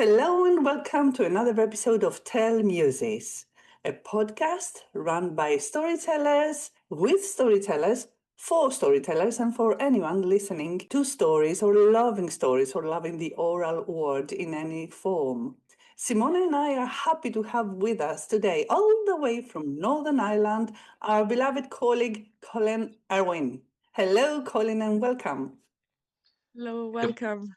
Hello and welcome to another episode of Tell Muses, a podcast run by storytellers, with storytellers, for storytellers, and for anyone listening to stories or loving the oral word in any form. Simona and I are happy to have with us today, all the way from Northern Ireland, our beloved colleague Colin Urwin. Hello, Colin, and welcome. Hello, welcome.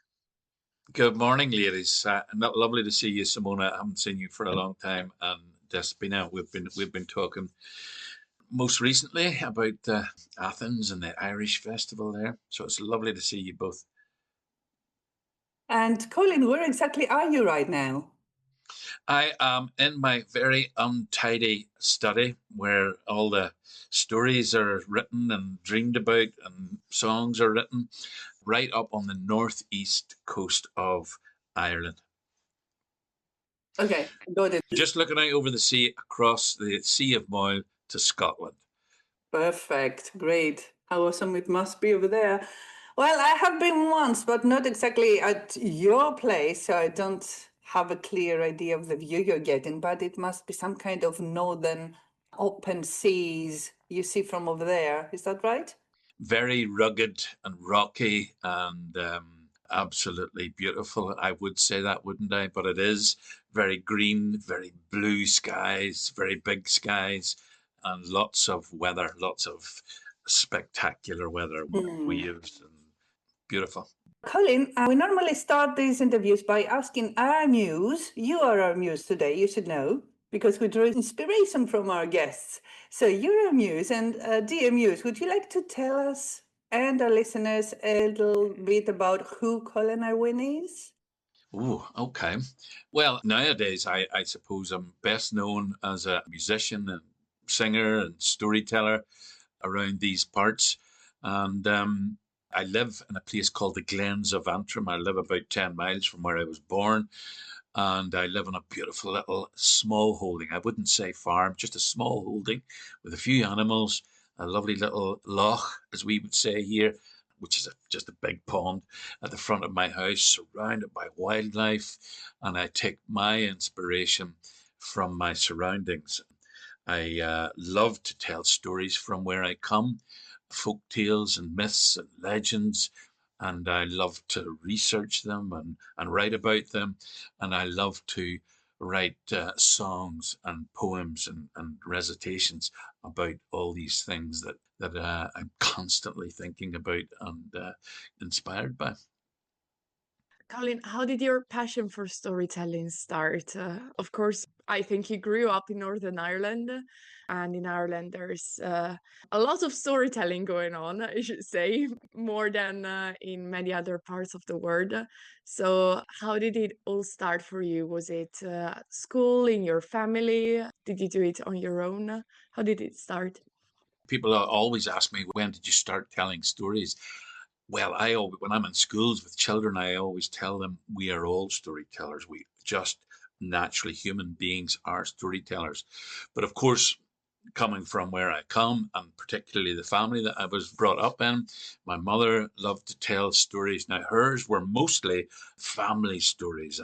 Good morning, ladies. Lovely to see you, Simona. I haven't seen you for a long time, and Despina, we've been talking most recently about Athens and the Irish festival there. So it's lovely to see you both. And Colin, where exactly are you right now? I am in my very untidy study where all the stories are written and dreamed about and songs are written, right up on the northeast coast of Ireland. Okay, got it. Just looking out over the sea, across the Sea of Moyle to Scotland. Perfect, great. How awesome it must be over there. Well, I have been once, but not exactly at your place, so I don't have a clear idea of the view you're getting, but it must be some kind of northern open seas you see from over there. Is that right? Very rugged and rocky and absolutely beautiful. I would say that, wouldn't I? But it is very green, very blue skies, very big skies, and lots of weather, lots of spectacular weather, waves, and beautiful. Colin, we normally start these interviews by asking our muse. You are our muse today, you should know, because we draw inspiration from our guests. So you're a muse, and dear muse, would you like to tell us and our listeners a little bit about who Colin Urwin is? Oh, okay. Well, nowadays, I suppose I'm best known as a musician and singer and storyteller around these parts. And I live in a place called the Glens of Antrim. I live about 10 miles from where I was born. And I live in a beautiful little small holding. I wouldn't say farm, just a small holding with a few animals, a lovely little loch, as we would say here, which is just a big pond at the front of my house, surrounded by wildlife. And I take my inspiration from my surroundings. I love to tell stories from where I come, folk tales and myths and legends, and I love to research them and write about them, and I love to write songs and poems and recitations about all these things that I'm constantly thinking about and inspired by. Colin, how did your passion for storytelling start? Of course, I think you grew up in Northern Ireland, and in Ireland there's a lot of storytelling going on, I should say, more than in many other parts of the world. So, how did it all start for you? Was it school, in your family? Did you do it on your own? How did it start? People always ask me, when did you start telling stories? Well, when I'm in schools with children, I always tell them we are all storytellers. We just naturally, human beings are storytellers. But of course, coming from where I come, and particularly the family that I was brought up in, my mother loved to tell stories. Now, hers were mostly family stories,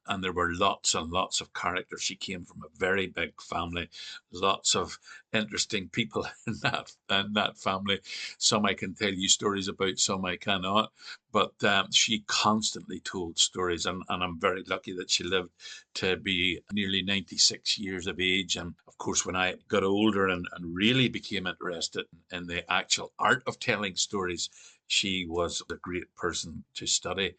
and there were lots and lots of characters. She came from a very big family, lots of interesting people in that family. Some I can tell you stories about, some I cannot. But she constantly told stories, and I'm very lucky that she lived to be nearly 96 years of age. And of course, when I got older and really became interested in the actual art of telling stories, she was a great person to study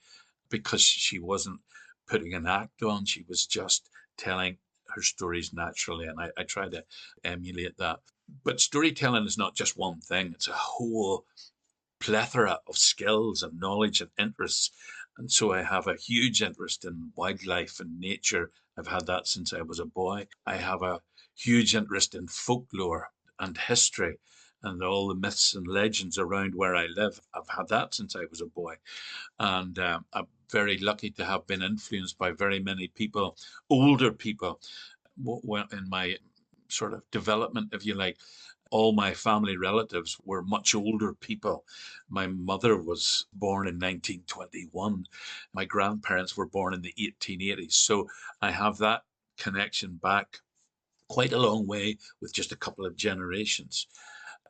because she wasn't putting an act on. She was just telling her stories naturally, and I try to emulate that. But storytelling is not just one thing. It's a whole plethora of skills and knowledge and interests. And so I have a huge interest in wildlife and nature. I've had that since I was a boy. I have a huge interest in folklore and history and all the myths and legends around where I live. I've had that since I was a boy. And I'm very lucky to have been influenced by very many people, older people, in my sort of development, if you like. all my family relatives were much older people. My mother was born in 1921. My grandparents were born in the 1880s. So I have that connection back quite a long way with just a couple of generations.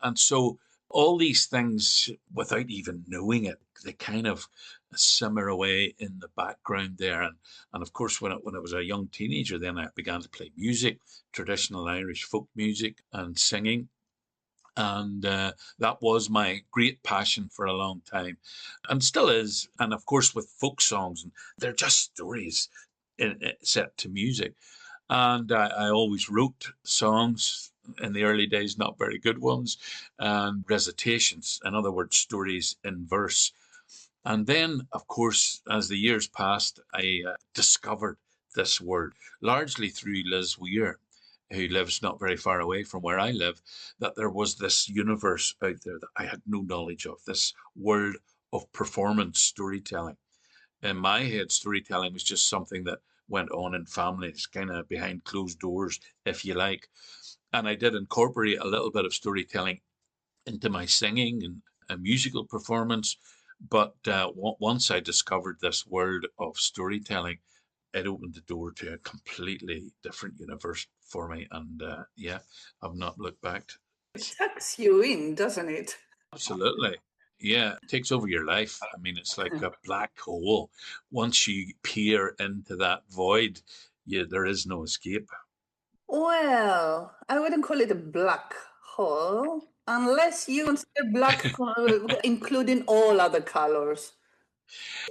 And so all these things, without even knowing it, they kind of simmer away in the background there. And of course, when I was a young teenager, then I began to play music, traditional Irish folk music and singing. And that was my great passion for a long time and still is. And of course, with folk songs, and they're just stories set to music. And I always wrote songs in the early days, not very good ones, and recitations, in other words, stories in verse. And then, of course, as the years passed, I discovered this word, largely through Liz Weir, who lives not very far away from where I live, that there was this universe out there that I had no knowledge of, this world of performance storytelling. In my head, storytelling was just something that went on in families, kind of behind closed doors, if you like. And I did incorporate a little bit of storytelling into my singing and a musical performance. But once I discovered this world of storytelling, it opened the door to a completely different universe for me. And yeah, I've not looked back. It sucks you in, doesn't it? Absolutely. Yeah, it takes over your life. I mean, it's like a black hole. Once you peer into that void, there is no escape. Well, I wouldn't call it a black hole unless you consider black including all other colors.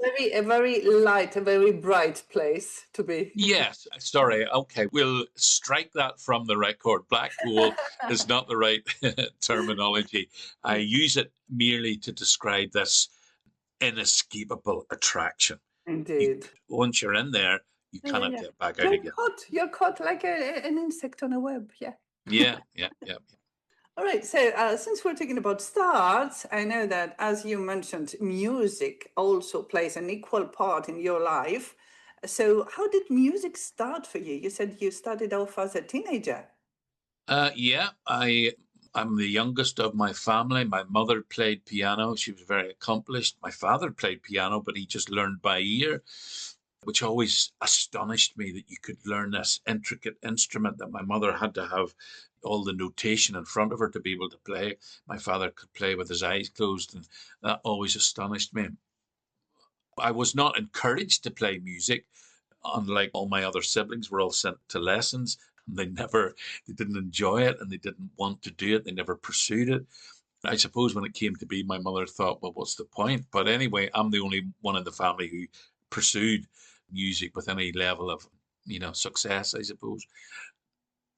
A very light, a very bright place to be. Yes, sorry. Okay, we'll strike that from the record. Black hole is not the right terminology. I use it merely to describe this inescapable attraction. Indeed. Once you're in there, you cannot get back out again. You're caught like an insect on a web. Yeah. Yeah. All right. So since we're talking about starts, I know that, as you mentioned, music also plays an equal part in your life. So how did music start for you? You said you started off as a teenager. Yeah, I'm the youngest of my family. My mother played piano. She was very accomplished. My father played piano, but he just learned by ear, which always astonished me that you could learn this intricate instrument that my mother had to have all the notation in front of her to be able to play. My father could play with his eyes closed, and that always astonished me. I was not encouraged to play music. Unlike all my other siblings, were all sent to lessons. They didn't enjoy it and they didn't want to do it. They never pursued it. I suppose when it came to be, my mother thought, well, what's the point? But anyway, I'm the only one in the family who pursued music with any level of, success, I suppose.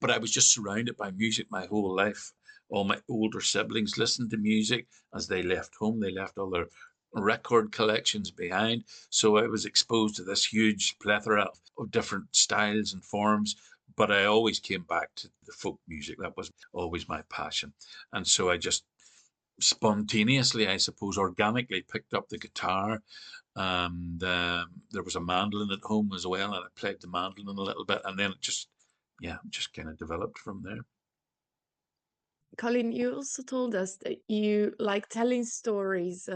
But I was just surrounded by music my whole life. All my older siblings listened to music as they left home. They left all their record collections behind. So I was exposed to this huge plethora of different styles and forms. But I always came back to the folk music. That was always my passion. And so I just spontaneously, I suppose, organically picked up the guitar. And there was a mandolin at home as well. And I played the mandolin a little bit. And then it just kind of developed from there. Colin, you also told us that you like telling stories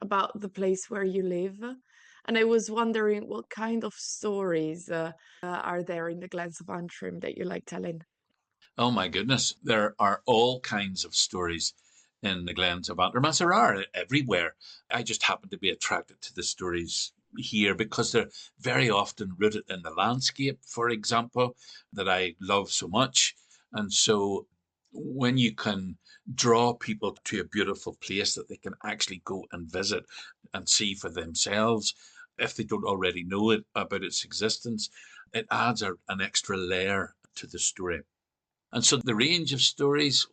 about the place where you live. And I was wondering what kind of stories are there in the Glens of Antrim that you like telling? Oh my goodness, there are all kinds of stories in the Glens of Antrim, as there are everywhere. I just happen to be attracted to the stories here because they're very often rooted in the landscape, for example, that I love so much. And so when you can draw people to a beautiful place that they can actually go and visit and see for themselves, if they don't already know it about its existence, it adds an extra layer to the story. And so the range of stories,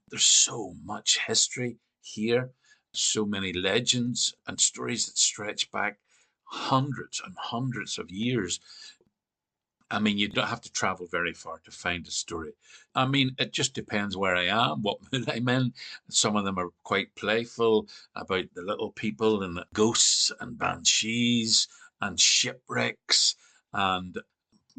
there's so much history here, so many legends and stories that stretch back hundreds and hundreds of years. I mean, you don't have to travel very far to find a story. I mean, it just depends where I am, what mood I'm in. Some of them are quite playful about the little people and the ghosts and banshees and shipwrecks and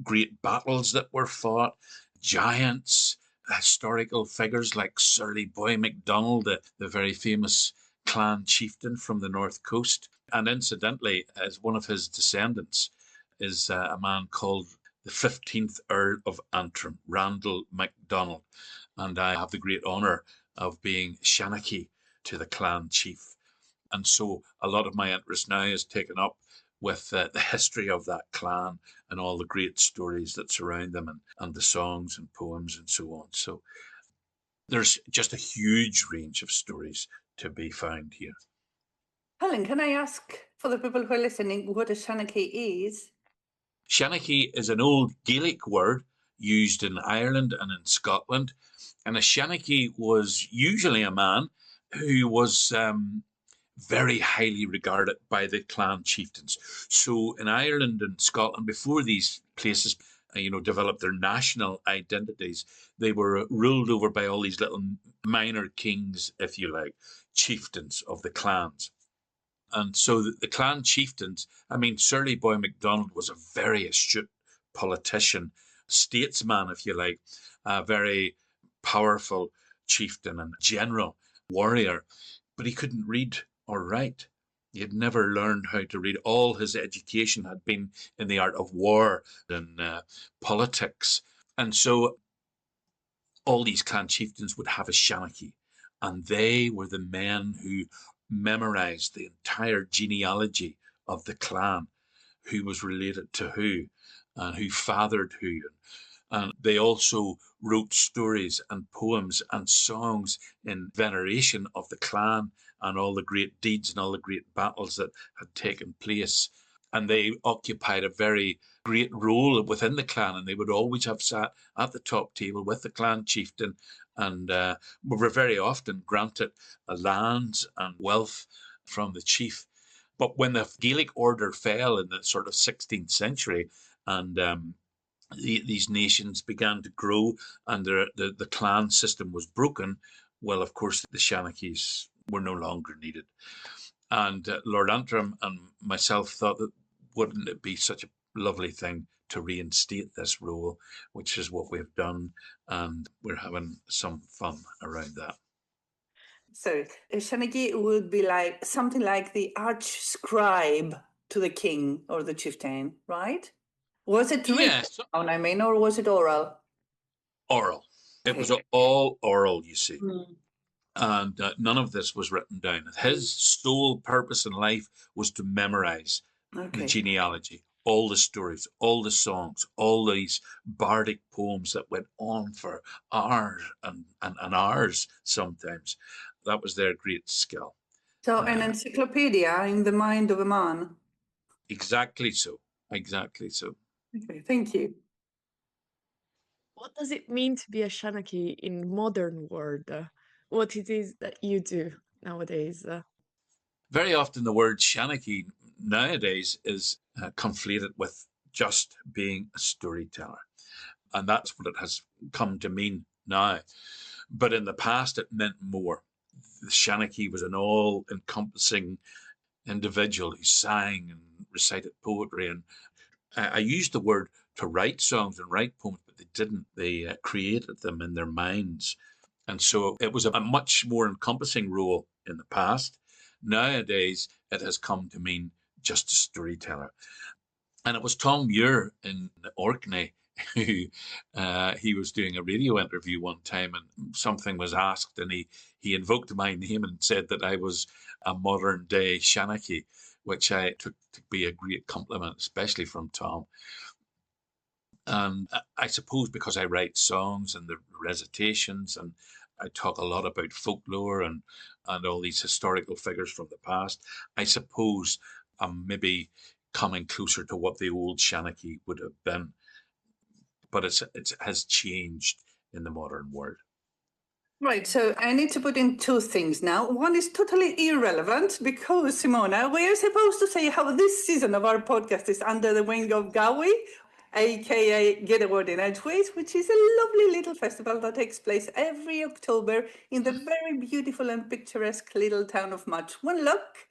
great battles that were fought, giants, historical figures like Surly Boy MacDonald, the very famous clan chieftain from the north coast. And incidentally, as one of his descendants is a man called the 15th Earl of Antrim, Randall MacDonald. And I have the great honour of being Shanachie to the clan chief. And so a lot of my interest now is taken up with the history of that clan and all the great stories that surround them, and the songs and poems and so on. So there's just a huge range of stories to be found here. Colin, can I ask for the people who are listening what a Shanachie is? Shanachie is an old Gaelic word used in Ireland and in Scotland. And a Shanachie was usually a man who was very highly regarded by the clan chieftains. So in Ireland and Scotland, before these places developed their national identities, they were ruled over by all these little minor kings, if you like, chieftains of the clans. And so the clan chieftains, Surly Boy MacDonald was a very astute politician, statesman, if you like, a very powerful chieftain and general warrior, but he couldn't read or write. He had never learned how to read. All his education had been in the art of war and politics. And so all these clan chieftains would have a Shanachie, and they were the men who memorized the entire genealogy of the clan, who was related to who, and who fathered who. And they also wrote stories and poems and songs in veneration of the clan and all the great deeds and all the great battles that had taken place. And they occupied a very great role within the clan, and they would always have sat at the top table with the clan chieftain, and were very often granted lands and wealth from the chief. But when the Gaelic order fell in the sort of 16th century, and these nations began to grow, and the clan system was broken, well, of course, the Shanachies were no longer needed. And Lord Antrim and myself thought that wouldn't it be such a lovely thing to reinstate this rule, which is what we've done, and we're having some fun around that. So a Shanachie would be like something like the arch scribe to the king or the chieftain, right? Was it written down, or was it oral? Oral. It was all oral, you see. And none of this was written down. His sole purpose in life was to memorize the genealogy, all the stories, all the songs, all these bardic poems that went on for hours and hours sometimes. That was their great skill. So an encyclopedia in the mind of a man. Exactly so. Exactly so. Okay, thank you. What does it mean to be a Shanachie in modern world? What it is that you do nowadays? Very often the word Shanachie nowadays is conflated with just being a storyteller. And that's what it has come to mean now. But in the past, it meant more. The Shanachie was an all-encompassing individual who sang and recited poetry. And I used the word to write songs and write poems, but they didn't. They created them in their minds. And so it was a much more encompassing role in the past. Nowadays, it has come to mean just a storyteller. And it was Tom Muir in Orkney who he was doing a radio interview one time, and something was asked, and he invoked my name and said that I was a modern day Shanachie, which I took to be a great compliment, especially from Tom. And I suppose because I write songs and the recitations, and I talk a lot about folklore and all these historical figures from the past, I suppose I'm maybe coming closer to what the old Shanachie would have been. But it has changed in the modern world. Right, so I need to put in two things now. One is totally irrelevant because, Simona, we are supposed to say how this season of our podcast is under the wing of Gawi, aka Get a Word in Edgeways, which is a lovely little festival that takes place every October in the very beautiful and picturesque little town of Much. One look.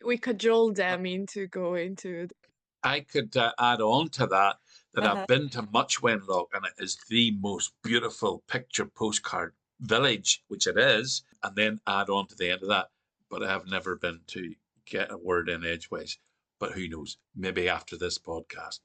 We cajole them into going to. I could add on to that that I've been to Much Wenlock, and it is the most beautiful picture postcard village, which it is, and then add on to the end of that. But I have never been to Get a Word in Edgeways. But who knows? Maybe after this podcast.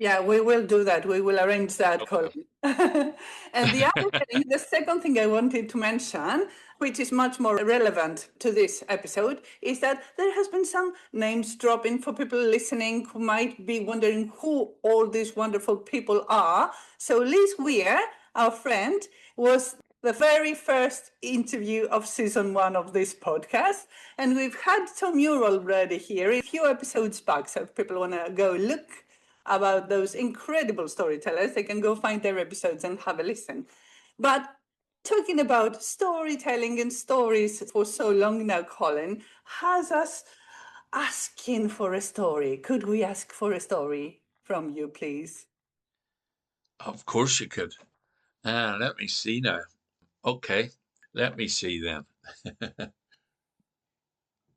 Yeah, we will do that. We will arrange that, Okay. Colin. And the other thing, the second thing I wanted to mention, which is much more relevant to this episode, is that there has been some names dropping for people listening who might be wondering who all these wonderful people are. So Liz Weir, our friend, was the very first interview of season 1 of this podcast. And we've had Tom Muir already here a few episodes back. So if people want to go look about those incredible storytellers, they can go find their episodes and have a listen. But talking about storytelling and stories for so long now, Colin, has us asking for a story. Could we ask for a story from you, please? Of course you could. Let me see now. Okay, let me see then.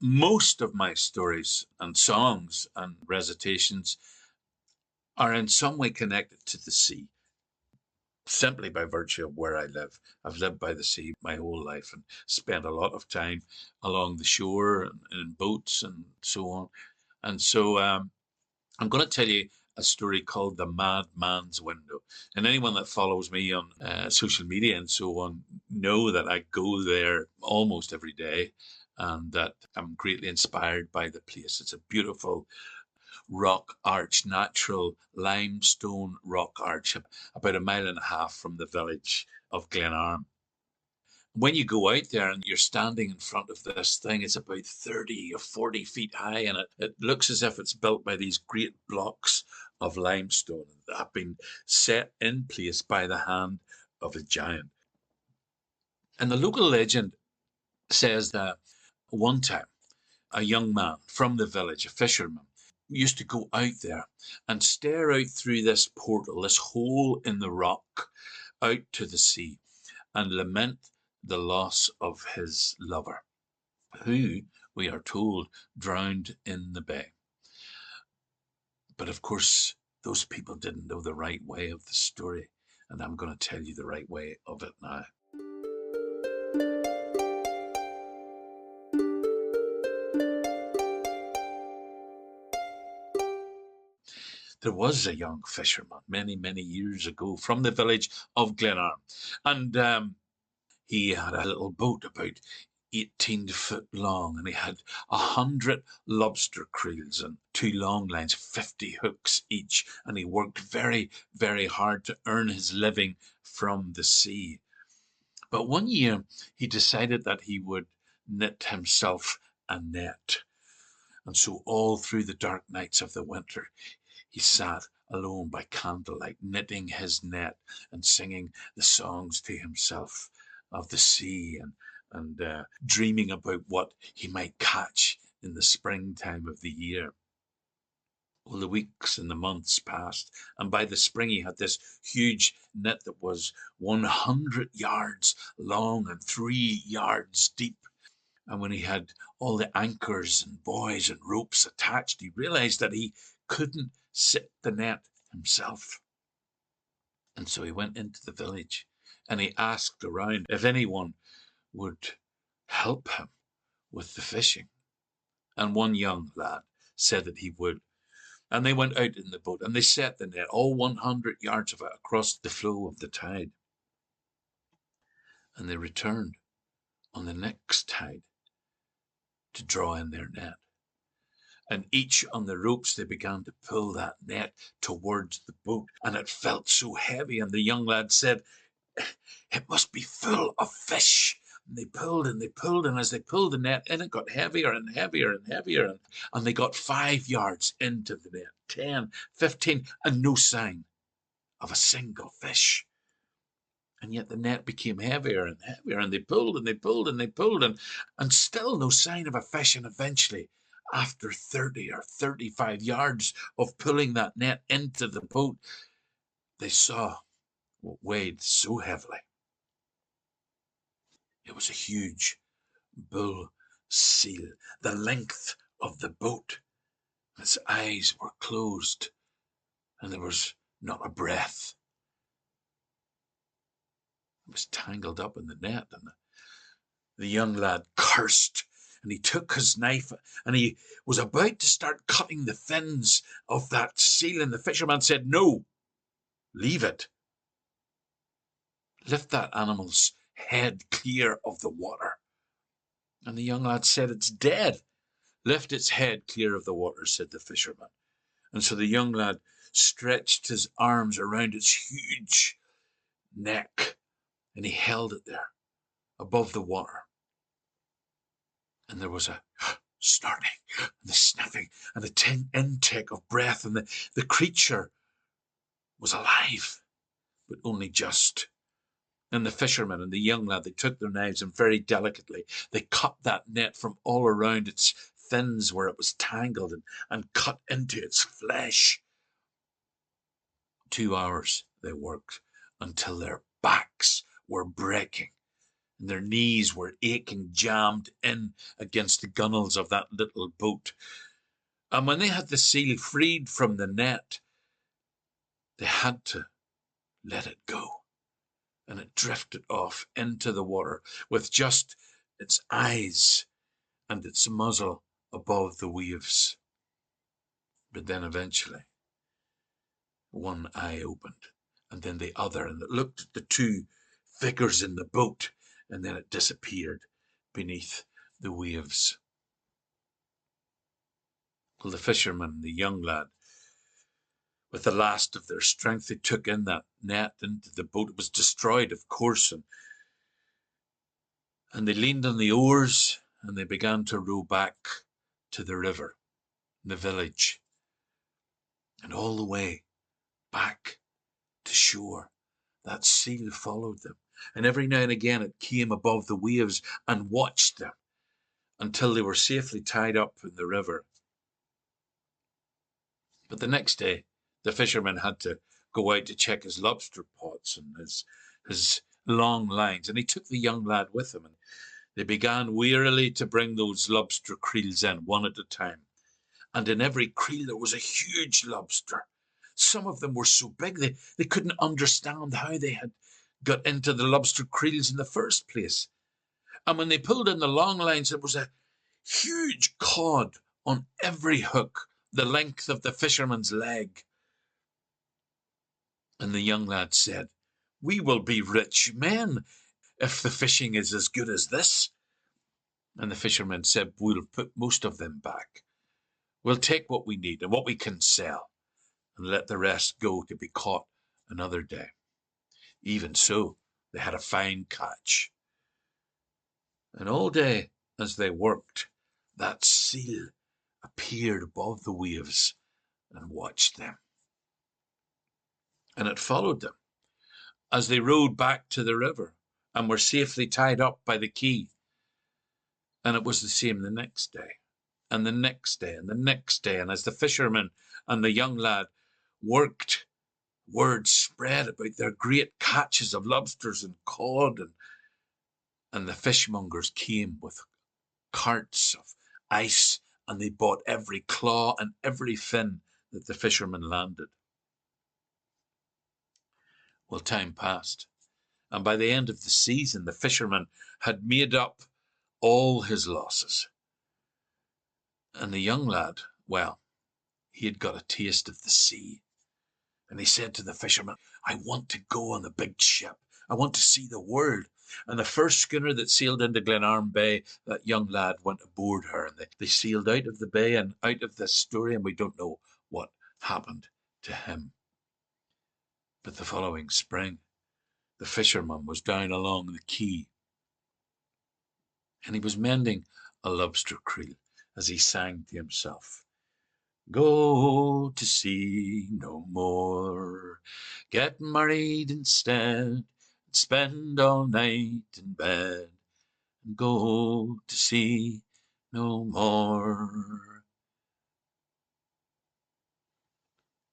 Most of my stories and songs and recitations are in some way connected to the sea, simply by virtue of where I live. I've lived by the sea my whole life and spent a lot of time along the shore and in boats and so on. And so I'm going to tell you a story called The Madman's Window. And anyone that follows me on social media and so on know that I go there almost every day and that I'm greatly inspired by the place. It's a beautiful rock arch, natural limestone rock arch, about 1.5 miles from the village of Glenarm. When you go out there and you're standing in front of this thing, it's about 30 or 40 feet high, and it looks as if it's built by these great blocks of limestone that have been set in place by the hand of a giant. And the local legend says that one time a young man from the village, a fisherman, used to go out there and stare out through this portal, this hole in the rock, out to the sea, and lament the loss of his lover, who, we are told, drowned in the bay. But of course, those people didn't know the right way of the story, and I'm going to tell you the right way of it now. There was a young fisherman many, many years ago from the village of Glenarm, and he had a little boat about 18 foot long, and he had 100 lobster creels and 2 long lines, 50 hooks each, and he worked very, very hard to earn his living from the sea. But one year he decided that he would knit himself a net. And so all through the dark nights of the winter, he sat alone by candlelight, knitting his net and singing the songs to himself of the sea and dreaming about what he might catch in the springtime of the year. Well, the weeks and the months passed, and by the spring he had this huge net that was 100 yards long and 3 yards deep. And when he had all the anchors and buoys and ropes attached, he realized that he couldn't sit the net himself. And so he went into the village and he asked around if anyone would help him with the fishing. And one young lad said that he would. And they went out in the boat and they set the net, all 100 yards of it, across the flow of the tide. And they returned on the next tide to draw in their net. And each on the ropes they began to pull that net towards the boat, and it felt so heavy. And the young lad said, "It must be full of fish." And they pulled and they pulled, and as they pulled the net in, it got heavier and heavier and heavier. And they got 5 yards into the net, 10, 15, and no sign of a single fish. And yet the net became heavier and heavier, and they pulled and they pulled and they pulled, and still no sign of a fish. And eventually, after 30 or 35 yards of pulling that net into the boat, they saw what weighed so heavily. It was a huge bull seal, the length of the boat. Its eyes were closed, and there was not a breath. It was tangled up in the net, and the young lad cursed, and he took his knife, and he was about to start cutting the fins of that seal, and the fisherman said, "No, leave it. Lift that animal's head clear of the water." And the young lad said, "It's dead." "Lift its head clear of the water," said the fisherman. And so the young lad stretched his arms around its huge neck, and he held it there above the water. And there was a snorting and the sniffing and the intake of breath, and the creature was alive, but only just. And the fisherman and the young lad, they took their knives, and very delicately they cut that net from all around its fins where it was tangled, and cut into its flesh. 2 hours they worked until their backs were breaking and their knees were aching, jammed in against the gunwales of that little boat. And when they had the seal freed from the net, they had to let it go. And it drifted off into the water with just its eyes and its muzzle above the waves. But then eventually, one eye opened, and then the other, and it looked at the two figures in the boat, and then it disappeared beneath the waves. Well, the fisherman, the young lad, with the last of their strength, they took in that net into the boat. It was destroyed, of course, and they leaned on the oars, and they began to row back to the river, the village, and all the way back to shore. That seal followed them, and every now and again it came above the waves and watched them until they were safely tied up in the river. But the next day, the fisherman had to go out to check his lobster pots and his long lines, and he took the young lad with him, and they began wearily to bring those lobster creels in, one at a time. And in every creel there was a huge lobster. Some of them were so big they couldn't understand how they had got into the lobster creels in the first place. And when they pulled in the long lines, there was a huge cod on every hook, the length of the fisherman's leg. And the young lad said, "We will be rich men if the fishing is as good as this." And the fisherman said, "We'll put most of them back. We'll take what we need and what we can sell, and let the rest go to be caught another day." Even so, they had a fine catch. And all day as they worked, that seal appeared above the waves and watched them. And it followed them as they rowed back to the river and were safely tied up by the quay. And it was the same the next day, and the next day, and the next day. And as the fisherman and the young lad worked, word spread about their great catches of lobsters and cod, and the fishmongers came with carts of ice, and they bought every claw and every fin that the fisherman landed. Well, time passed, and by the end of the season, the fisherman had made up all his losses. And the young lad, well, he had got a taste of the sea. And he said to the fisherman, "I want to go on the big ship. I want to see the world." And the first schooner that sailed into Glenarm Bay, that young lad went aboard her, and they sailed out of the bay and out of this story, and we don't know what happened to him. But the following spring, the fisherman was down along the quay, and he was mending a lobster creel as he sang to himself, "Go to sea no more, get married instead, spend all night in bed, and go to sea no more."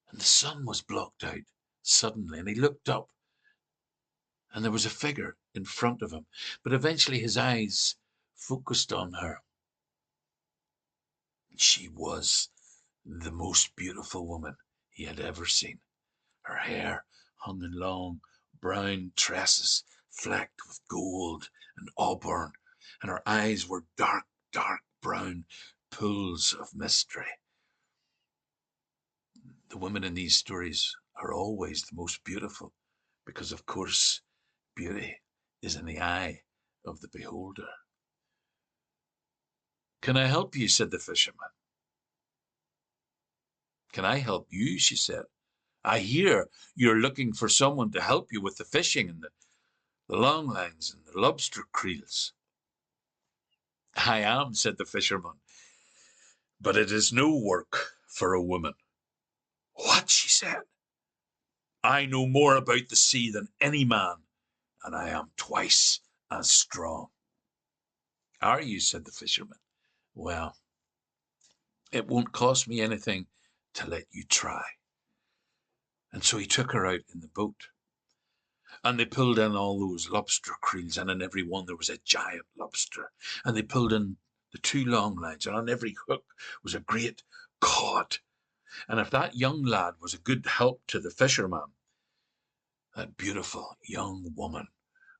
And the sun was blocked out suddenly, and he looked up, and there was a figure in front of him. But eventually his eyes focused on her. She was the most beautiful woman he had ever seen. Her hair hung in long brown tresses flecked with gold and auburn, and her eyes were dark, dark brown pools of mystery. The women in these stories are always the most beautiful because, of course, beauty is in the eye of the beholder. "Can I help you?" said the fisherman. "Can I help you?" she said. "I hear you're looking for someone to help you with the fishing and the long lines and the lobster creels." "I am," said the fisherman, "but it is no work for a woman." "What?" she said. "I know more about the sea than any man, and I am twice as strong." "Are you?" said the fisherman. "Well, it won't cost me anything to let you try." And so he took her out in the boat, and they pulled in all those lobster creels, and in every one there was a giant lobster. And they pulled in the 2 long lines, and on every hook was a great cod. And if that young lad was a good help to the fisherman, that beautiful young woman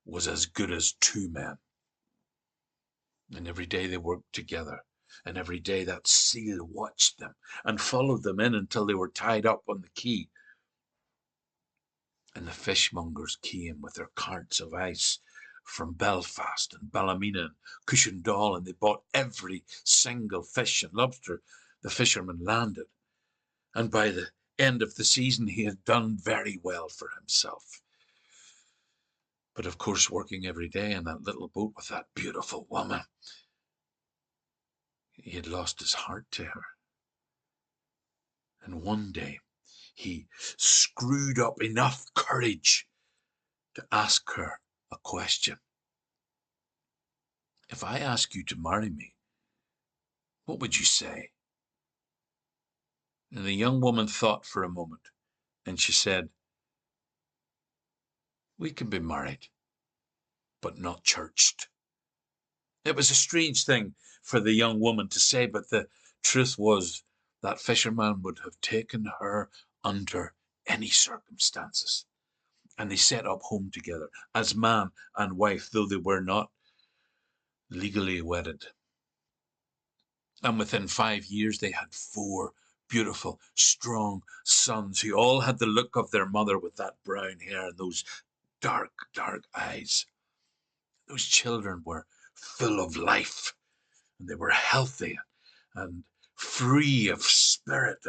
was as good as 2 men. And every day they worked together, and every day that seal watched them and followed them in until they were tied up on the quay. And the fishmongers came with their carts of ice from Belfast and Ballymena and Cushendall, and they bought every single fish and lobster the fisherman landed. And by the end of the season, he had done very well for himself. But of course, working every day in that little boat with that beautiful woman, he had lost his heart to her. And one day, he screwed up enough courage to ask her a question. "If I ask you to marry me, what would you say?" And the young woman thought for a moment, and she said, "We can be married, but not churched." It was a strange thing for the young woman to say, but the truth was that fisherman would have taken her under any circumstances. And they set up home together as man and wife, though they were not legally wedded. And within 5 years, they had 4 beautiful, strong sons who all had the look of their mother with that brown hair and those dark, dark eyes. Those children were full of life, and they were healthy and free of spirit,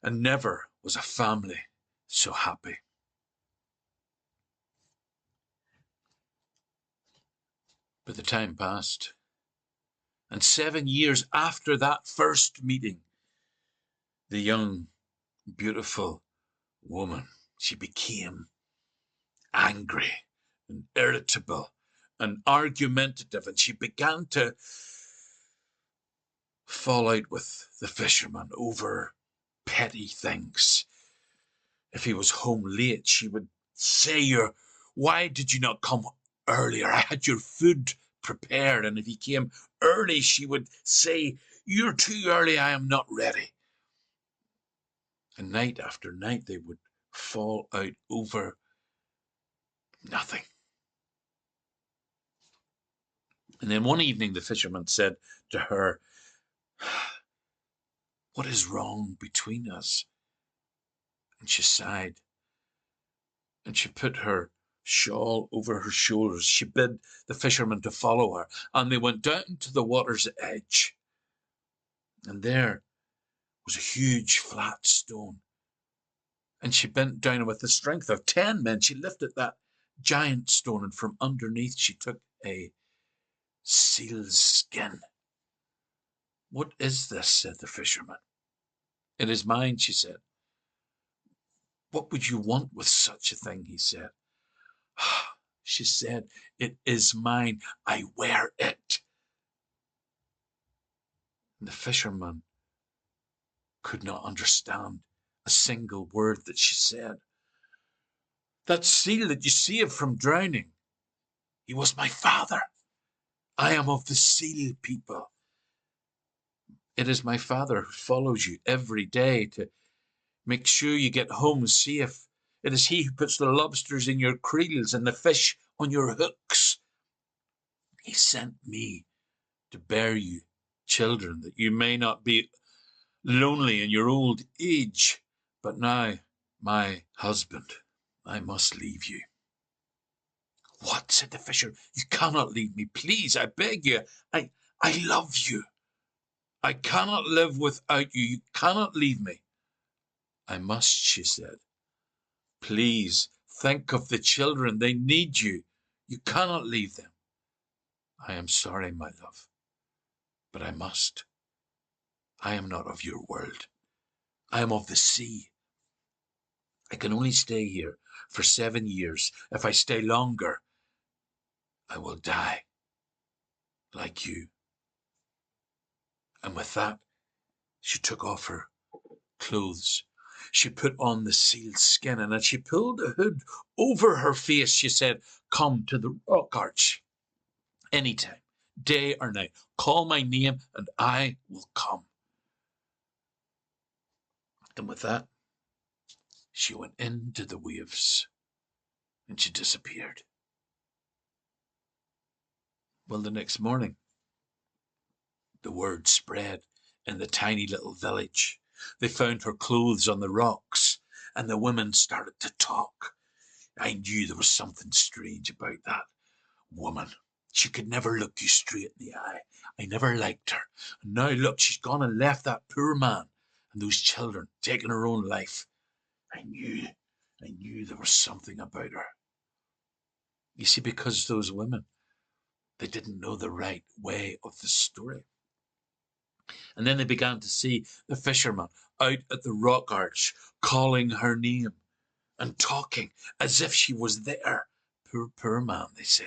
and never was a family so happy. But the time passed, and 7 years after that first meeting, the young, beautiful woman, she became angry and irritable and argumentative, and she began to fall out with the fisherman over petty things. If he was home late, she would say, "Why did you not come earlier? I had your food prepared." And if he came early, she would say, "You're too early, I am not ready." And night after night, they would fall out over nothing. And then one evening, the fisherman said to her, "What is wrong between us?" And she sighed, and she put her shawl over her shoulders. She bid the fisherman to follow her, and they went down to the water's edge. And there was a huge flat stone. And she bent down, and with the strength of 10 men, she lifted that giant stone, and from underneath she took a seal's skin. "What is this?" said the fisherman. "It is mine," she said. "What would you want with such a thing?" he said. She said, "It is mine. I wear it." And the fisherman could not understand a single word that she said. "That seal that you saved from drowning, he was my father. I am of the seal people. It is my father who follows you every day to Make sure you get home safe. It is he who puts the lobsters in your creels and the fish on your hooks. He sent me to bear you children, that you may not be lonely in your old age. But now, my husband, I must leave you. What? Said the fisher. You cannot leave me. Please, I beg you. I love you. I cannot live without you. You cannot leave me. I must, she said. Please, think of the children. They need you. You cannot leave them. I am sorry, my love, but I must. I am not of your world. I am of the sea. I can only stay here for 7 years. If I stay longer, I will die like you. And with that, she took off her clothes. She put on the seal's skin, and as she pulled the hood over her face, she said, come to the rock arch anytime, day or night. Call my name, and I will come. And with that, she went into the waves, and she disappeared. Well, the next morning, the word spread in the tiny little village. They found her clothes on the rocks, and the women started to talk. I knew there was something strange about that woman. She could never look you straight in the eye. I never liked her. And now look, she's gone and left that poor man and those children, taking her own life. I knew there was something about her. You see, because those women, they didn't know the right way of the story. And then they began to see the fisherman out at the rock arch, calling her name and talking as if she was there. Poor, poor man, they said.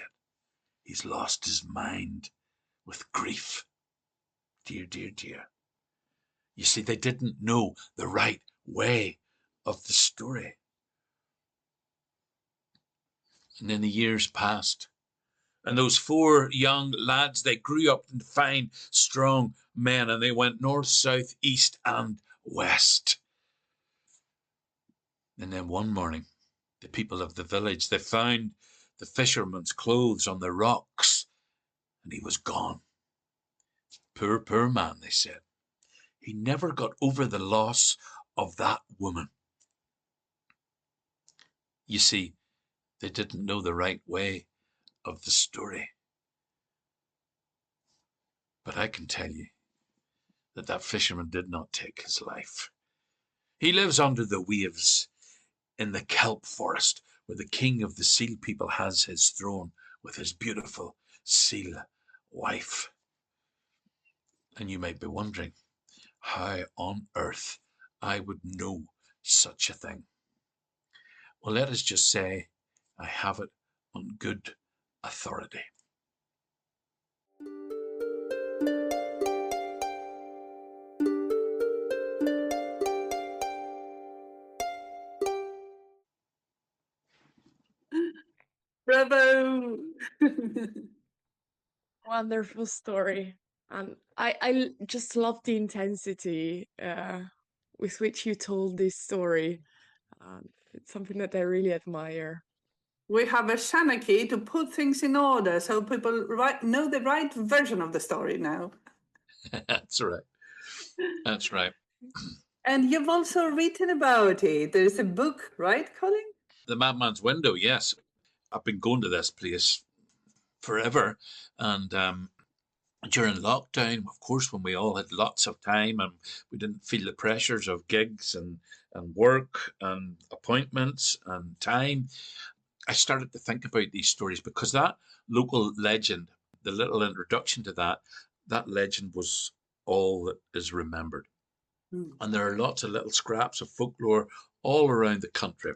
He's lost his mind with grief. Dear, dear, dear. You see, they didn't know the right way of the story. And then the years passed. And those 4 young lads, they grew up into fine, strong men, and they went north, south, east, and west. And then one morning, the people of the village, they found the fisherman's clothes on the rocks, and he was gone. Poor, poor man, they said. He never got over the loss of that woman. You see, they didn't know the right way of the story. But I can tell you that fisherman did not take his life. He lives under the waves in the kelp forest where the king of the seal people has his throne with his beautiful seal wife. And you might be wondering how on earth I would know such a thing. Well, let us just say I have it on good authority. Bravo! Wonderful story. And I just love the intensity with which you told this story. It's something that I really admire. We have a Shanachie to put things in order so people know the right version of the story now. That's right. That's right. And you've also written about it. There's a book, right, Colin? The Madman's Window, yes. I've been going to this place forever. And during lockdown, of course, when we all had lots of time and we didn't feel the pressures of gigs and work and appointments and time, I started to think about these stories because that local legend, the little introduction to that legend was all that is remembered. And there are lots of little scraps of folklore all around the country,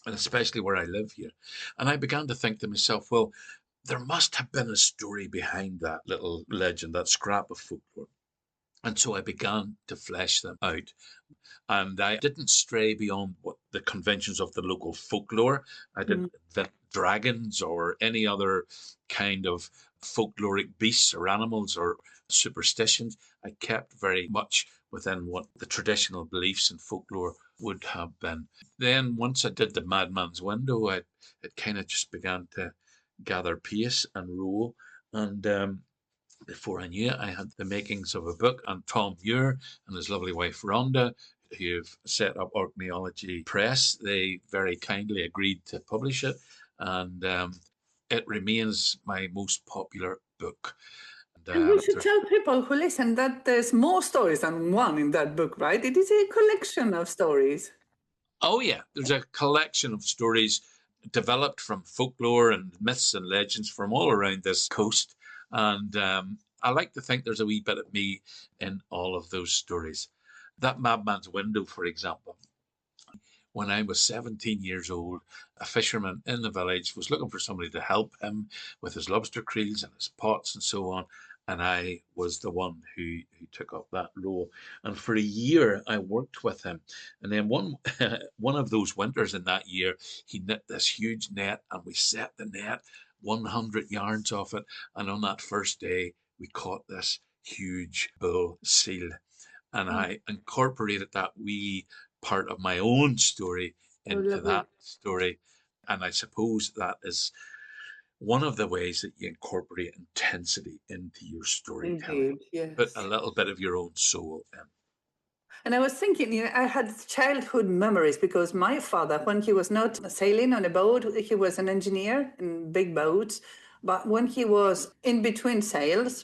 and especially where I live here. And I began to think to myself, well, there must have been a story behind that little legend, that scrap of folklore. And so I began to flesh them out. And I didn't stray beyond what the conventions of the local folklore. I didn't invent dragons or any other kind of folkloric beasts or animals or superstitions. I kept very much within what the traditional beliefs and folklore would have been. Then once I did the Madman's Window, it kind of just began to gather pace and roll. And before I knew it, I had the makings of a book, and Tom Muir and his lovely wife Rhonda, who've set up Orkneyology Press, they very kindly agreed to publish it, and it remains my most popular book. And we should tell people who listen that there's more stories than one in that book, right? It is a collection of stories. Oh, yeah. There's a collection of stories developed from folklore and myths and legends from all around this coast. And I like to think there's a wee bit of me in all of those stories. That Madman's Window, for example. When I was 17 years old, a fisherman in the village was looking for somebody to help him with his lobster creels and his pots and so on. And I was the one who took up that role. And for a year, I worked with him. And then one of those winters in that year, he knit this huge net, and we set the net 100 yards off it. And on that first day, we caught this huge bull seal. And I incorporated that wee part of my own story into that story. And I suppose that is one of the ways that you incorporate intensity into your storytelling. Indeed, yes. Put a little bit of your own soul in. And I was thinking, I had childhood memories because my father, when he was not sailing on a boat, he was an engineer in big boats. But when he was in between sails,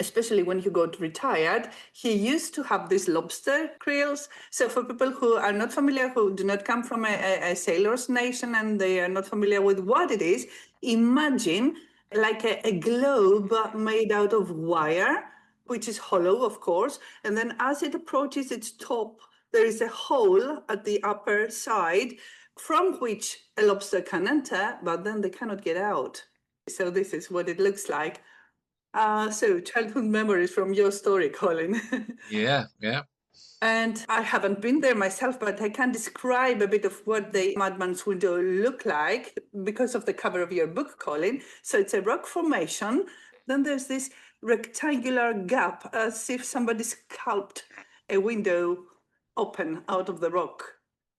especially when he got retired, he used to have these lobster creels. So for people who are not familiar, who do not come from a sailor's nation and they are not familiar with what it is, imagine like a globe made out of wire, which is hollow, of course. And then as it approaches its top, there is a hole at the upper side from which a lobster can enter, but then they cannot get out. So this is what it looks like. So childhood memories from your story, Colin. Yeah. And I haven't been there myself, but I can describe a bit of what the Madman's Window look like because of the cover of your book, Colin. So it's a rock formation. Then there's this rectangular gap, as if somebody sculpted a window open out of the rock.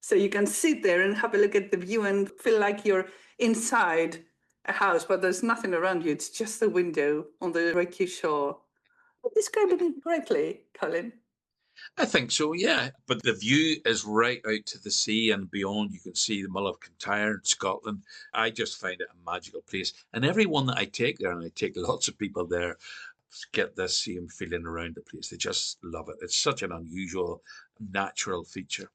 So you can sit there and have a look at the view and feel like you're inside a house, but there's nothing around you. It's just a window on the rocky shore. Describing it correctly, Colin. I think so, yeah. But the view is right out to the sea and beyond. You can see the Mull of Kintyre in Scotland. I just find it a magical place. And everyone that I take there, and I take lots of people there, get this same feeling around the place. They just love it. It's such an unusual, natural feature.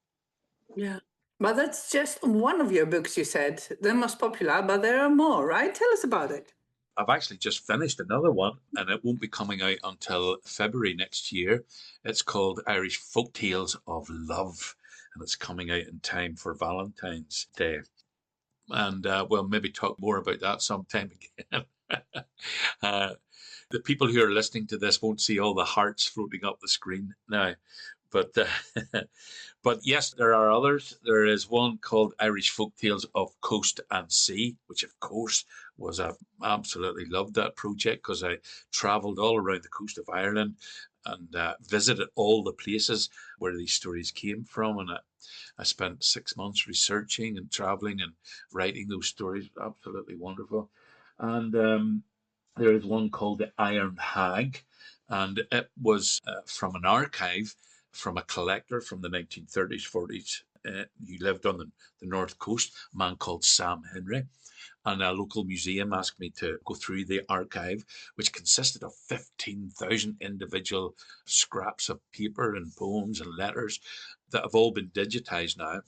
Yeah. But that's just one of your books, you said. The most popular, but there are more, right? Tell us about it. I've actually just finished another one, and it won't be coming out until February next year. It's called Irish Folk Tales of Love, and it's coming out in time for Valentine's Day. And we'll maybe talk more about that sometime again. The people who are listening to this won't see all the hearts floating up the screen now. But yes, there are others. There is one called Irish Folk Tales of Coast and Sea, which of course was absolutely loved that project because I travelled all around the coast of Ireland and visited all the places where these stories came from. And I spent 6 months researching and travelling and writing those stories. Absolutely wonderful. And there is one called The Iron Hag, and it was from an archive from a collector from the 1930s, 40s. He lived on the north coast, a man called Sam Henry. And a local museum asked me to go through the archive, which consisted of 15,000 individual scraps of paper and poems and letters that have all been digitized now.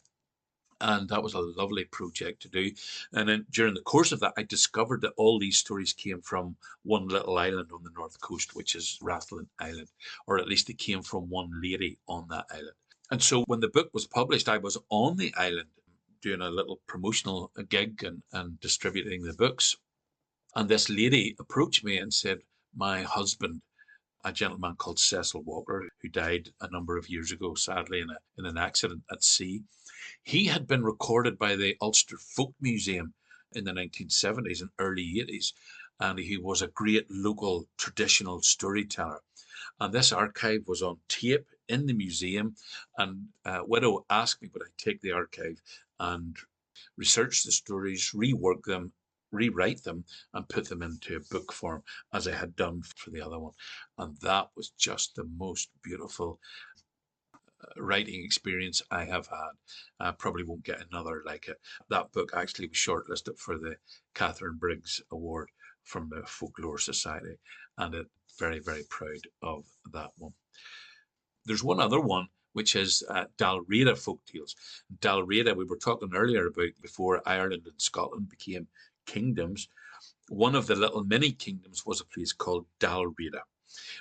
And that was a lovely project to do. And then during the course of that, I discovered that all these stories came from one little island on the north coast, which is Rathlin Island, or at least it came from one lady on that island. And so when the book was published, I was on the island doing a little promotional gig and distributing the books. And this lady approached me and said, my husband, a gentleman called Cecil Walker, who died a number of years ago, sadly, in an accident at sea, he had been recorded by the Ulster Folk Museum in the 1970s and early 80s. And he was a great local traditional storyteller. And this archive was on tape in the museum. And Widow asked me would I take the archive and research the stories, rework them, rewrite them, and put them into a book form as I had done for the other one. And that was just the most beautiful writing experience I have had. I probably won't get another like it. That book actually was shortlisted for the Catherine Briggs Award from the Folklore Society, and I'm very, very proud of that one. There's one other one, which is Dalriada folktales. Dalriada, we were talking earlier about before Ireland and Scotland became kingdoms. One of the little mini kingdoms was a place called Dalriada,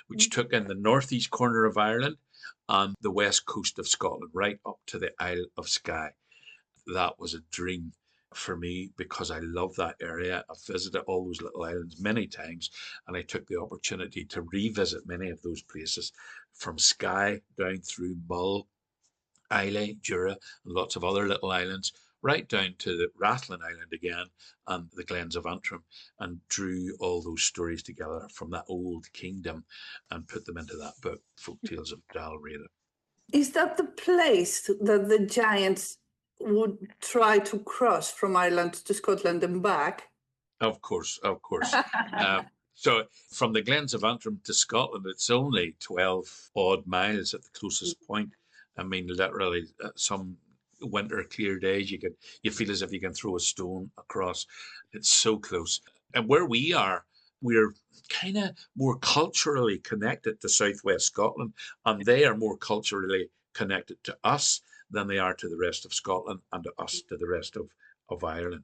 which took in the northeast corner of Ireland and the west coast of Scotland, right up to the Isle of Skye. That was a dream for me because I love that area. I've visited all those little islands many times, and I took the opportunity to revisit many of those places from Skye down through Mull, Islay, Jura, and lots of other little islands, right down to the Rathlin Island again and the Glens of Antrim, and drew all those stories together from that old kingdom and put them into that book, Folktales of Dalriada. Is that the place that the giants would try to cross from Ireland to Scotland and back? Of course, of course. So from the Glens of Antrim to Scotland, it's only 12 odd miles at the closest point. I mean, literally, some winter clear days, you feel as if you can throw a stone across. It's so close. And where we are, we're kind of more culturally connected to southwest Scotland, and they are more culturally connected to us than they are to the rest of Scotland and to us to the rest of Ireland.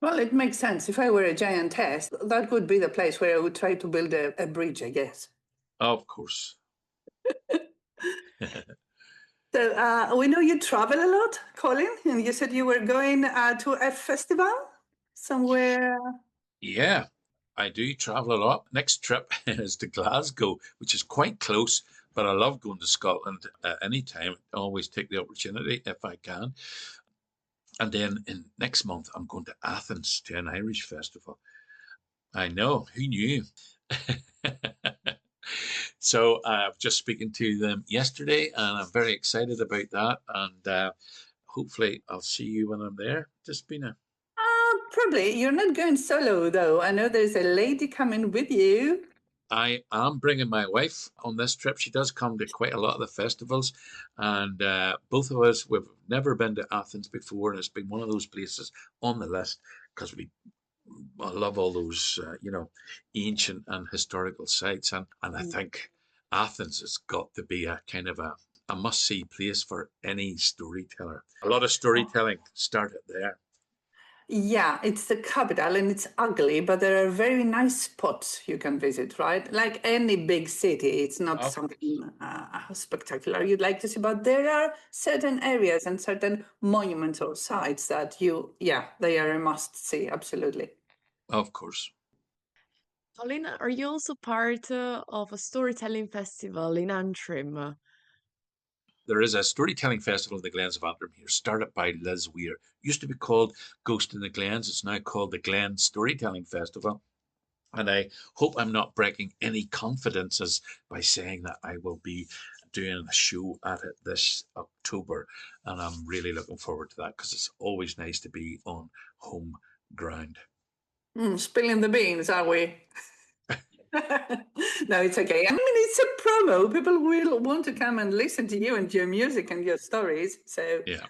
Well, it makes sense. If I were a giantess, that would be the place where I would try to build a bridge, I guess. Of course. So we know you travel a lot, Colin, and you said you were going to a festival somewhere. Yeah, I do travel a lot. Next trip is to Glasgow, which is quite close, but I love going to Scotland at any time. I always take the opportunity if I can. And then next month, I'm going to Athens to an Irish festival. I know, who knew? So I'm just speaking to them yesterday, and I'm very excited about that. And hopefully, I'll see you when I'm there. Just been a Probably. You're not going solo, though. I know there's a lady coming with you. I am bringing my wife on this trip. She does come to quite a lot of the festivals, and both of us, we've never been to Athens before, and it's been one of those places on the list because I love all those, ancient and historical sites, and I think Athens has got to be a kind of a must-see place for any storyteller. A lot of storytelling started there. Yeah, it's the capital and it's ugly, but there are very nice spots you can visit, right? Like any big city, it's not something spectacular you'd like to see, but there are certain areas and certain monuments or sites that they are a must see, absolutely. Of course. Colin, are you also part of a storytelling festival in Antrim? There is a storytelling festival in the Glens of Antrim here, started by Liz Weir. It used to be called Ghost in the Glens. It's now called the Glen Storytelling Festival. And I hope I'm not breaking any confidences by saying that I will be doing a show at it this October. And I'm really looking forward to that because it's always nice to be on home ground. Spilling the beans, are we? No, it's okay. I mean, it's a promo. People will want to come and listen to you and your music and your stories. So Yeah.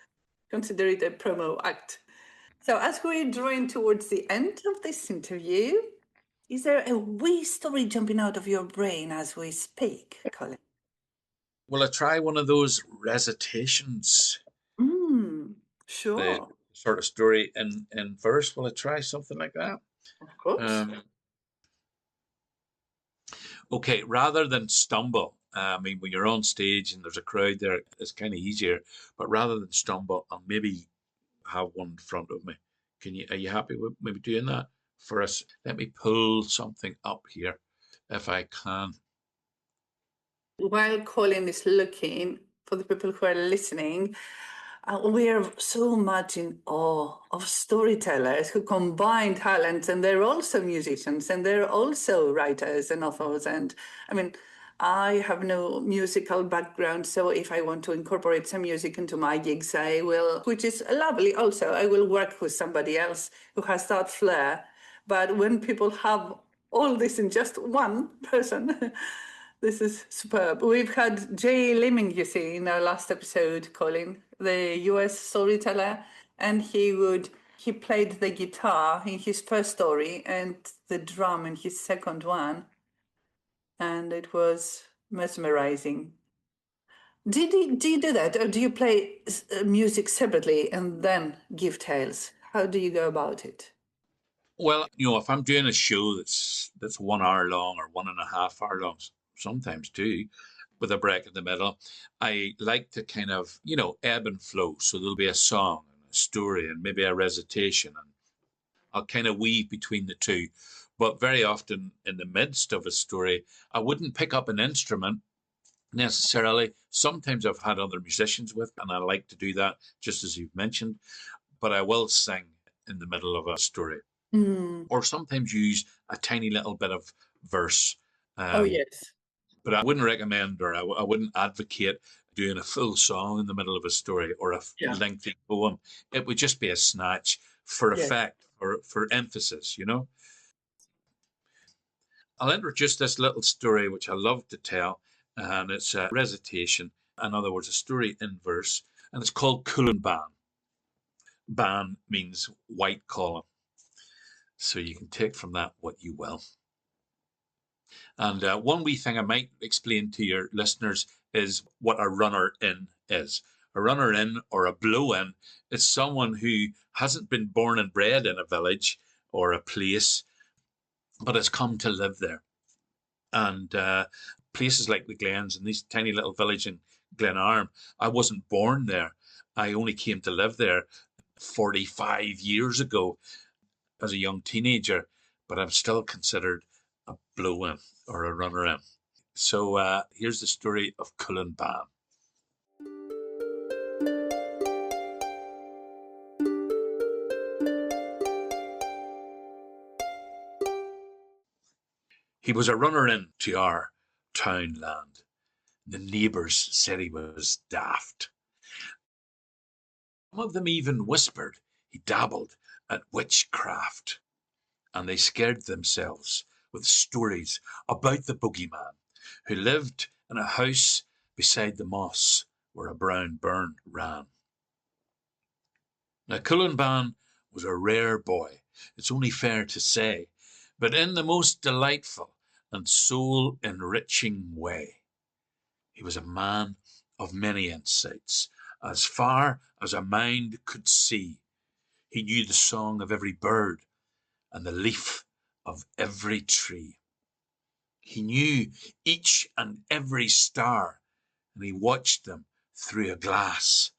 consider it a promo act. So as we're drawing towards the end of this interview, is there a wee story jumping out of your brain as we speak, Colin? Will I try one of those recitations? Sure. The sort of story in verse. Will I try something like that? Of course. Okay, rather than stumble, I mean, when you're on stage and there's a crowd there, it's kind of easier. But rather than stumble, I'll maybe have one in front of me. Are you happy with maybe doing that for us? Let me pull something up here, if I can. While Colin is looking, for the people who are listening, we are so much in awe of storytellers who combine talents, and they're also musicians and they're also writers and authors. And I mean, I have no musical background, so if I want to incorporate some music into my gigs, I will, which is lovely also. I will work with somebody else who has that flair. But when people have all this in just one person, this is superb. We've had Jay Lemming, you see, in our last episode, Colin, the US storyteller, and he played the guitar in his first story and the drum in his second one, and it was mesmerizing. Do you do that, or do you play music separately and then give tales? How do you go about it? Well, if I'm doing a show that's 1 hour long or 1.5 hour long, sometimes two, with a break in the middle, I like to kind of, ebb and flow. So there'll be a song and a story and maybe a recitation, and I'll kind of weave between the two. But very often in the midst of a story, I wouldn't pick up an instrument necessarily. Sometimes I've had other musicians with, and I like to do that, just as you've mentioned, but I will sing in the middle of a story. Or sometimes use a tiny little bit of verse. Oh, yes. But I wouldn't recommend, or I wouldn't advocate doing a full song in the middle of a story or a Yeah. lengthy poem. It would just be a snatch for Yes. effect, or for emphasis, I'll introduce this little story, which I love to tell, and it's a recitation. In other words, a story in verse, and it's called Colin Ban. Ban means white column. So you can take from that what you will. And one wee thing I might explain to your listeners is what a runner-in is. A runner-in, or a blow-in, is someone who hasn't been born and bred in a village or a place, but has come to live there. And places like the Glens and this tiny little village in Glenarm, I wasn't born there. I only came to live there 45 years ago as a young teenager, but I'm still considered a blow-in or a runner-in. So here's the story of Colin Ban. He was a runner-in to our town land. The neighbours said he was daft. Some of them even whispered he dabbled at witchcraft, and they scared themselves with stories about the boogeyman who lived in a house beside the moss where a brown burn ran. Now, Colin Ban was a rare boy, it's only fair to say, but in the most delightful and soul-enriching way. He was a man of many insights, as far as a mind could see. He knew the song of every bird and the leaf of every tree. He knew each and every star, and he watched them through a glass.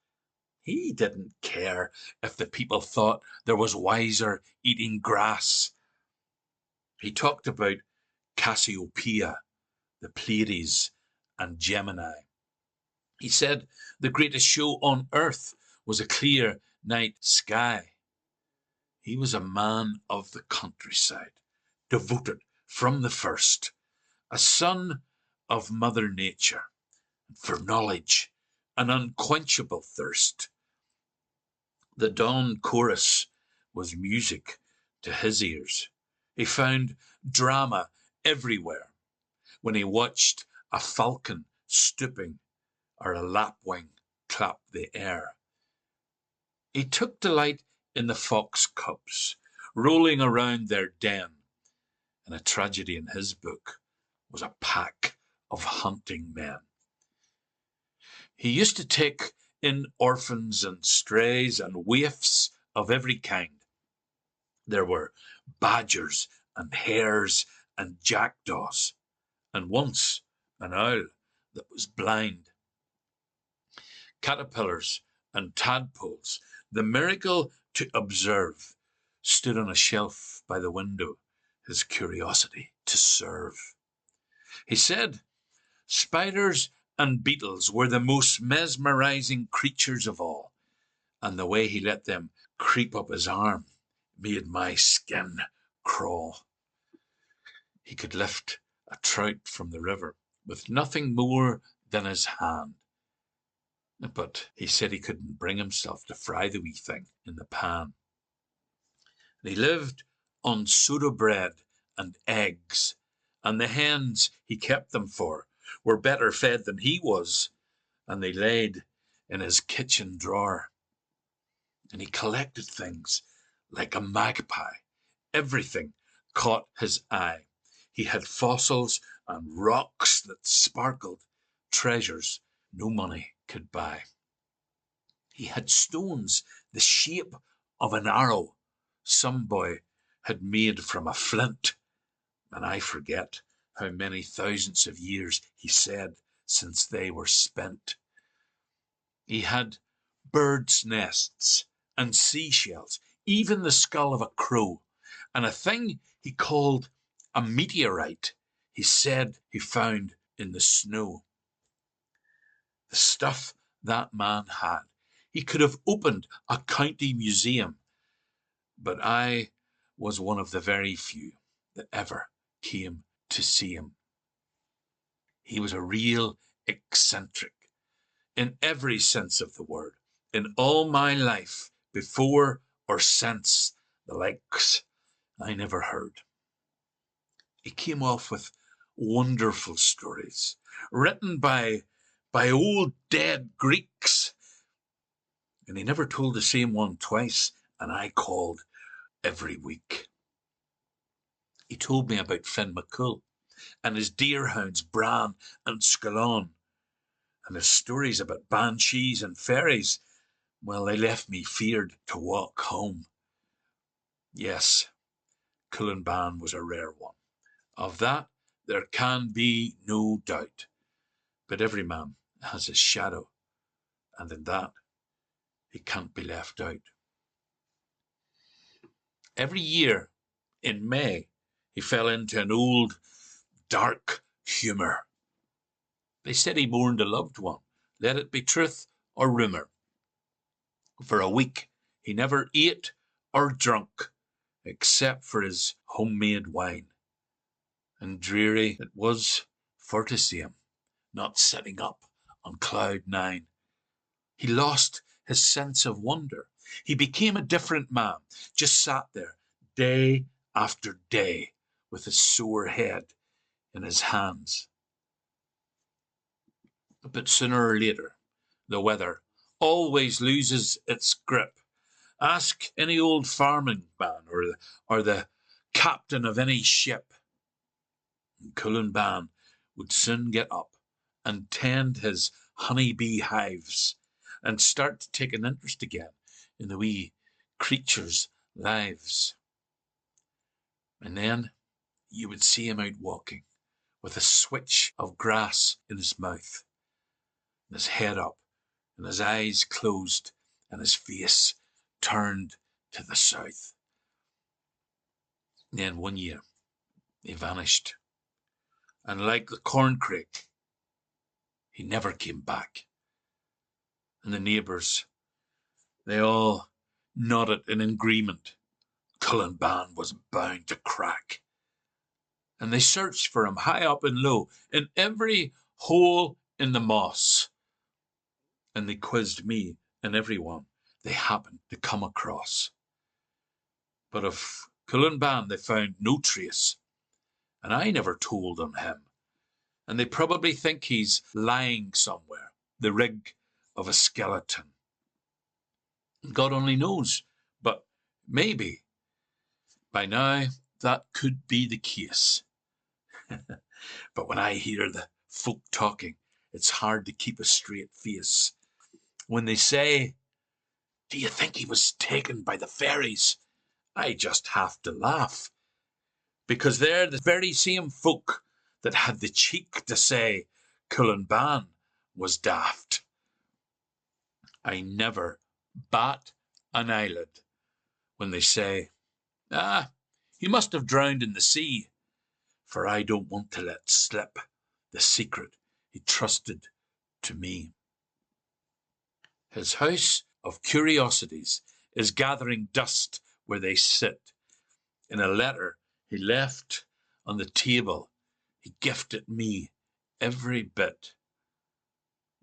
He didn't care if the people thought there was wiser eating grass. He talked about Cassiopeia, the Pleiades, and Gemini. He said the greatest show on earth was a clear night sky. He was a man of the countryside, devoted from the first, a son of Mother Nature, for knowledge, an unquenchable thirst. The dawn chorus was music to his ears. He found drama everywhere when he watched a falcon stooping or a lapwing clap the air. He took delight in the fox cubs rolling around their den, and a tragedy in his book was a pack of hunting men. He used to take in orphans and strays and waifs of every kind. There were badgers and hares and jackdaws, and once an owl that was blind. Caterpillars and tadpoles, the miracle to observe, stood on a shelf by the window, his curiosity to serve. He said spiders and beetles were the most mesmerizing creatures of all, and the way he let them creep up his arm made my skin crawl. He could lift a trout from the river with nothing more than his hand. But he said he couldn't bring himself to fry the wee thing in the pan. And he lived on soda bread and eggs, and the hens he kept them for were better fed than he was, and they laid in his kitchen drawer. And he collected things like a magpie. Everything caught his eye. He had fossils and rocks that sparkled, treasures no money could buy. He had stones the shape of an arrow some boy had made from a flint, and I forget how many thousands of years he said since they were spent. He had birds' nests and seashells, even the skull of a crow, and a thing he called a meteorite he said he found in the snow. The stuff that man had, he could have opened a county museum, but I was one of the very few that ever came to see him. He was a real eccentric, in every sense of the word. In all my life, before or since, the likes I never heard. He came off with wonderful stories, written by old dead Greeks, and he never told the same one twice, and I called every week. He told me about Finn McCool and his deerhounds Bran and Scullon, and his stories about banshees and fairies. Well, they left me feared to walk home. Yes, Colin Ban was a rare one. Of that there can be no doubt. But every man has his shadow, and in that he can't be left out. Every year in May he fell into an old dark humour. They said he mourned a loved one, let it be truth or rumour. For a week he never ate or drunk, except for his homemade wine. And dreary it was for to see him, not sitting up on cloud 9. He lost his sense of wonder. He became a different man, just sat there day after day with his sore head in his hands. But sooner or later, the weather always loses its grip. Ask any old farming man or the captain of any ship. And Colin Ban would soon get up and tend his honey-bee hives and start to take an interest again in the wee creatures' lives. And then you would see him out walking with a switch of grass in his mouth, and his head up, and his eyes closed, and his face turned to the south. And then one year he vanished, and like the corncrake, he never came back. And the neighbours, they all nodded in agreement. Colin Ban was bound to crack. And they searched for him high up and low, in every hole in the moss. And they quizzed me and everyone they happened to come across. But of Colin Ban they found no trace, and I never told on him. And they probably think he's lying somewhere, the rig of a skeleton. God only knows, but maybe by now that could be the case. But when I hear the folk talking, it's hard to keep a straight face. When they say, "Do you think he was taken by the fairies?" I just have to laugh, because they're the very same folk that had the cheek to say Colin Ban was daft. I never bat an eyelid when they say, he must have drowned in the sea, for I don't want to let slip the secret he trusted to me. His house of curiosities is gathering dust where they sit. In a letter he left on the table, he gifted me every bit.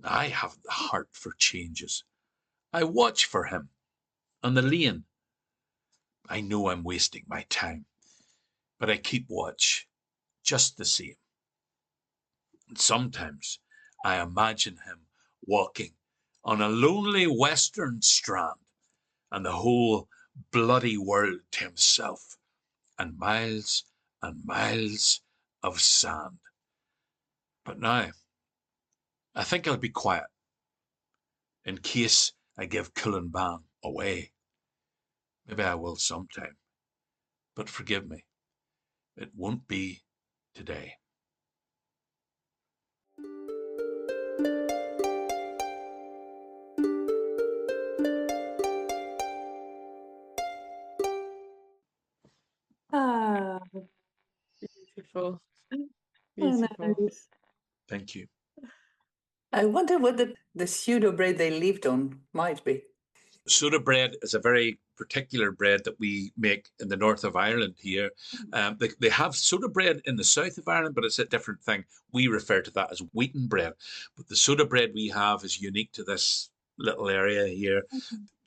I have the heart for changes. I watch for him on the lane. I know I'm wasting my time, but I keep watch just the same. And sometimes I imagine him walking on a lonely western strand and the whole bloody world to himself and miles of sand. But now I think I'll be quiet in case I give Colin away. Maybe I will sometime, but forgive me, it won't be today. Ah, Beautiful. oh, Beautiful. nice. Thank you. I wonder what the pseudo bread they lived on might be. Soda bread is a very particular bread that we make in the north of Ireland here. They have soda bread in the south of Ireland, but it's a different thing. We refer to that as wheaten bread. But the soda bread we have is unique to this little area here.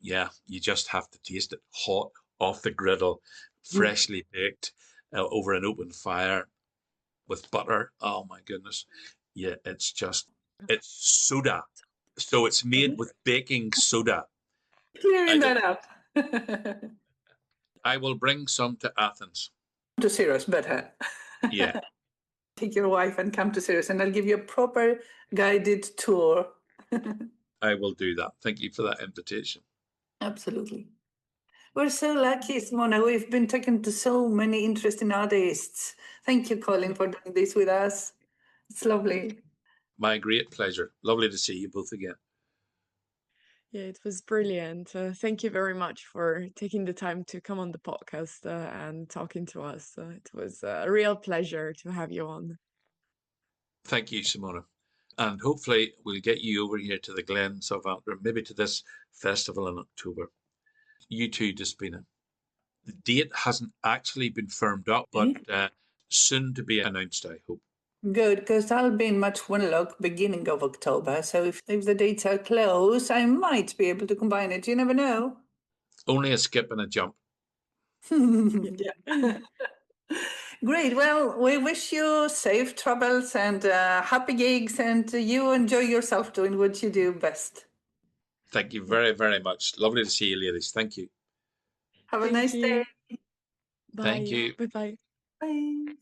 Yeah, you just have to taste it hot off the griddle, freshly baked over an open fire with butter. Oh my goodness. Yeah, it's soda. So it's made with baking soda. Clearing I that don't. up. I will bring some to Athens. To Sirius, better. Yeah, Take your wife and come to Sirius, and I'll give you a proper guided tour. I will do that. Thank you for that invitation. Absolutely. We're so lucky, Simona. We've been talking to so many interesting artists. Thank you, Colin, for doing this with us. It's lovely. My great pleasure. Lovely to see you both again. Yeah, it was brilliant. Thank you very much for taking the time to come on the podcast and talking to us. It was a real pleasure to have you on. Thank you, Simona. And hopefully we'll get you over here to the Glens of Antrim, maybe to this festival in October. You too, Despina. The date hasn't actually been firmed up, but soon to be announced, I hope. Good, because I'll be in Much Winlock beginning of October. So if the dates are close, I might be able to combine it. You never know. Only a skip and a jump. Yeah. Great. Well, we wish you safe travels and happy gigs, and you enjoy yourself doing what you do best. Thank you very, very much. Lovely to see you, ladies. Thank you. Have a Thank nice day. you. Thank Bye. you. Bye-bye. Bye.